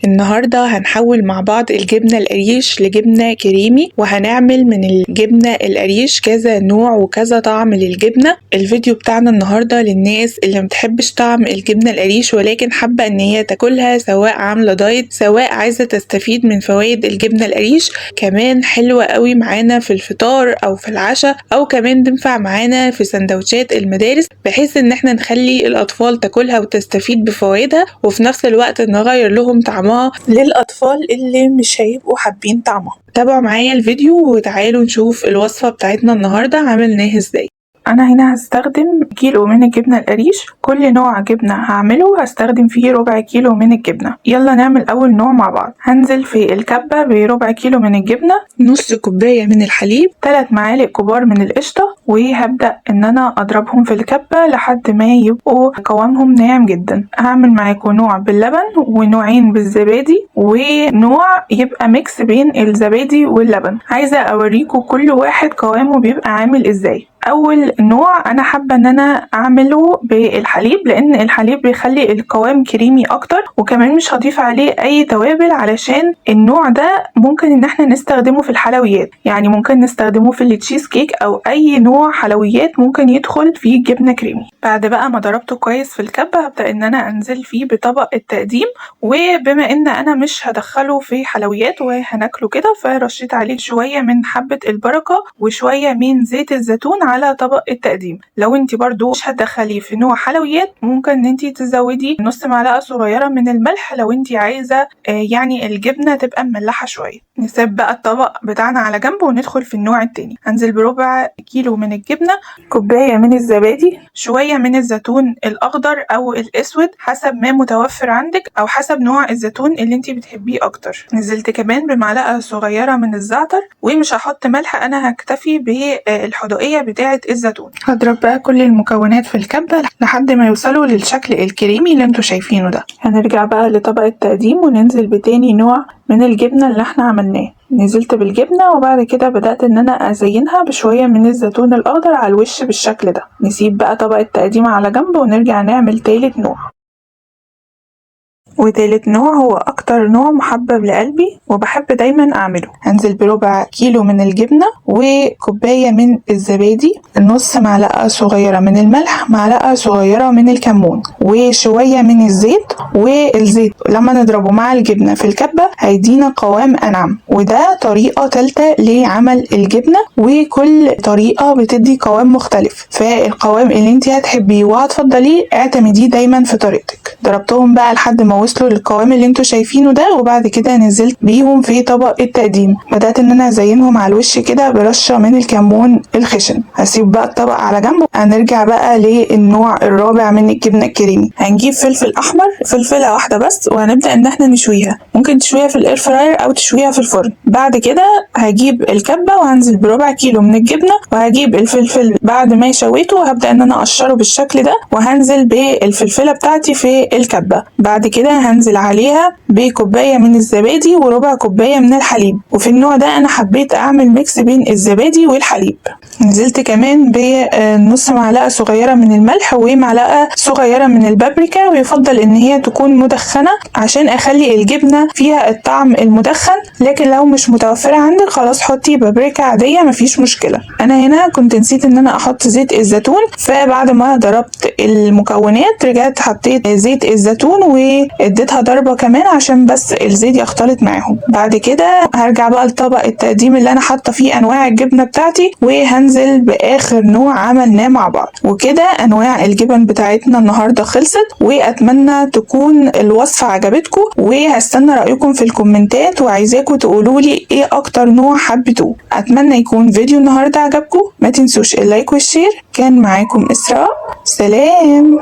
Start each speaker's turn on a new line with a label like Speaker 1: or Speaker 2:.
Speaker 1: النهاردة هنحول مع بعض الجبنة القريش لجبنة كريمي، وهنعمل من الجبنة القريش كذا نوع وكذا طعم للجبنة. الفيديو بتاعنا النهاردة للناس اللي متحبش طعم الجبنة القريش ولكن حابة ان هي تاكلها، سواء عاملة دايت سواء عايزة تستفيد من فوائد الجبنة القريش. كمان حلوة قوي معانا في الفطار او في العشاء، او كمان تنفع معانا في سندوتشات المدارس، بحيث ان احنا نخلي الاطفال تاكلها وتستفيد بفوائدها، وفي نفس الوقت نغير لهم طعمها للاطفال اللي مش هيبقوا حابين طعمها. تابعوا معايا الفيديو وتعالوا نشوف الوصفة بتاعتنا النهاردة عملناها ازاي. انا هنا هستخدم كيلو من الجبنة القريش. كل نوع جبنة هعمله هستخدم فيه ربع كيلو من الجبنة. يلا نعمل اول نوع مع بعض. هنزل في الكبة بربع كيلو من الجبنة، نص كوباية من الحليب، 3 معالق كبار من القشطة، وهبدأ ان انا اضربهم في الكبة لحد ما يبقوا قوامهم ناعم جدا. هعمل معاكم نوع باللبن ونوعين بالزبادي ونوع يبقى ميكس بين الزبادي واللبن. عايزة اوريكم كل واحد قوامه بيبقى عامل ازاي. اول نوع انا حابه ان انا اعمله بالحليب، لان الحليب بيخلي القوام كريمي اكتر، وكمان مش هضيف عليه اي توابل علشان النوع ده ممكن ان احنا نستخدمه في الحلويات، يعني ممكن نستخدمه في التشيز كيك او اي نوع حلويات ممكن يدخل فيه جبنه كريمي. بعد بقى ما ضربته كويس في الكبه هبدا ان انا انزل فيه بطبق التقديم، وبما ان انا مش هدخله في حلويات وهناكله كده، فرشيت عليه شويه من حبه البركه وشويه من زيت الزيتون على طبق التقديم. لو انت برضو مش هتدخليه في نوع حلويات ممكن ان انت تزودي نص معلقه صغيره من الملح لو انت عايزه يعني الجبنه تبقى مملحه شويه. نسيب بقى الطبق بتاعنا على جنب وندخل في النوع التاني. هنزل بربع كيلو من الجبنه، كوبايه من الزبادي، شويه من الزيتون الاخضر او الاسود حسب ما متوفر عندك او حسب نوع الزيتون اللي انت بتحبيه اكتر. نزلت كمان بمعلقه صغيره من الزعتر، ومش هحط ملح، انا هكتفي بالحدوقيه بتاعه الزيتون. هضرب بقى كل المكونات في الكبه لحد ما يوصلوا للشكل الكريمي اللي انتوا شايفينه ده. هنرجع بقى لطبق التقديم وننزل بتاني نوع من الجبنه اللي احنا عملناه. نزلت بالجبنه وبعد كده بدأت ان انا ازينها بشويه من الزيتون الاخضر على الوش بالشكل ده. نسيب بقى طبق التقديم على جنب ونرجع نعمل تالت نوع. وتالت نوع هو اكتر نوع محبب لقلبي وبحب دايما اعمله. هنزل بربع كيلو من الجبنة وكوباية من الزبادي، نص معلقة صغيرة من الملح، معلقة صغيرة من الكمون، وشوية من الزيت. والزيت لما نضربه مع الجبنة في الكبة هيدينا قوام انعم، وده طريقة تالتة لعمل الجبنة، وكل طريقة بتدي قوام مختلف، فالقوام اللي انت هتحبيه وهتفضليه اعتمديه دايما في طريقتك. ضربتهم بقى لحد ما وصلوا للقوام اللي انتوا شايفينه ده، وبعد كده نزلت بيهم في طبق التقديم. بدأت ان انا ازينهم على الوش كده برشة من الكمون الخشن. هسيب بقى الطبق على جنب. هنرجع بقى للنوع الرابع من الجبنة الكريمي. هنجيب فلفل احمر، فلفلة واحدة بس، وهنبدأ ان احنا نشويها. ممكن تشويها في الاير فراير او تشويها في الفرن. بعد كده هجيب الكبة وهنزل بربع كيلو من الجبنة، وهجيب الفلفل بعد ما شويته هبدأ ان انا اقشره بالشكل ده، وهنزل بالفلفلة بتاعتي في الكبة. بعد كده هنزل عليها بكوباية من الزبادي وربع كوباية من الحليب، وفي النوع ده انا حبيت اعمل ميكس بين الزبادي والحليب. نزلت كمان بنص معلقة صغيرة من الملح ومعلقة صغيرة من البابريكا، ويفضل ان هي تكون مدخنة عشان اخلي الجبنة فيها الطعم المدخن، لكن لو مش متوفرة عندك خلاص حطي بابريكا عادية مفيش مشكلة. انا هنا كنت نسيت ان انا احط زيت الزيتون، فبعد ما ضربت المكونات رجعت حطيت زيت الزيتون واديتها ضربة كمان عشان بس الزيت يختلط معاهم. بعد كده هرجع بقى لطبق التقديم اللي انا حاطه فيه انواع الجبنة بتاعتي، وهنزل باخر نوع عملناه مع بعض. وكده انواع الجبن بتاعتنا النهارده خلصت، واتمنى تكون الوصفة عجبتكم، وهستنى رأيكم في الكومنتات، وعايزاكم تقولوا لي ايه اكتر نوع حبيتوه. اتمنى يكون فيديو النهارده عجبكم. ما تنسوش اللايك والشير. كان معاكم اسراء، سلام.